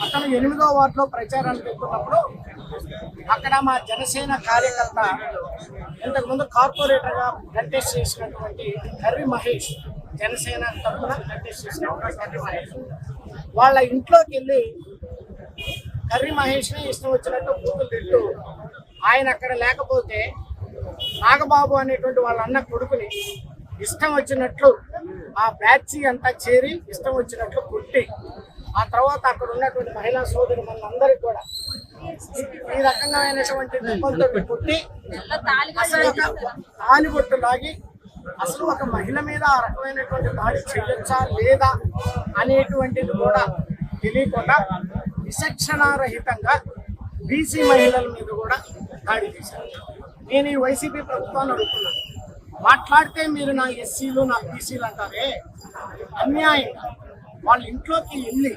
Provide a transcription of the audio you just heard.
అతను 8వ వార్డులో ప్రచారానికి వెళ్తున్నప్పుడు అక్కడ మా జనసేన కార్యకర్త ఇంతకుముందు కార్పొరేటర్గా కంటెస్ట్ చేసినటువంటి కర్రి మహేష్, జనసేన తరఫున కంటెస్ట్ చేసినటువంటి కర్రి మహేష్ వాళ్ళ ఇంట్లోకి వెళ్ళి కర్రి మహేష్ని ఇష్టం వచ్చినట్టు బూతులు తింటూ, ఆయన అక్కడ లేకపోతే నాగబాబు అనేటువంటి వాళ్ళ అన్న కొడుకుని ఇష్టం వచ్చినట్లు ఆ బ్యాచ్ అంతా చేరి ఇష్టం వచ్చినట్లు కొట్టి, ఆ తర్వాత అక్కడ ఉన్నటువంటి మహిళా సోదరు మనందరికీ కూడా ఈ రకమైనటువంటి దెబ్బలతో కొట్టి అసలు ఒక తాలిబొట్టు లాగి అసలు ఒక మహిళ మీద ఆ రకమైనటువంటి దాడి చేయొచ్చా లేదా అనేటువంటిది కూడా తెలియకుండా విచక్షణారహితంగా బీసీ మహిళల మీద కూడా దాడి చేశారు. నేను ఈ వైసీపీ ప్రభుత్వాన్ని అడుగుతున్నాను, మాట్లాడితే మీరు నా ఎస్సీలు నా బీసీలు అంటారే, అన్యాయంగా వాళ్ళ ఇంట్లోకి వెళ్ళి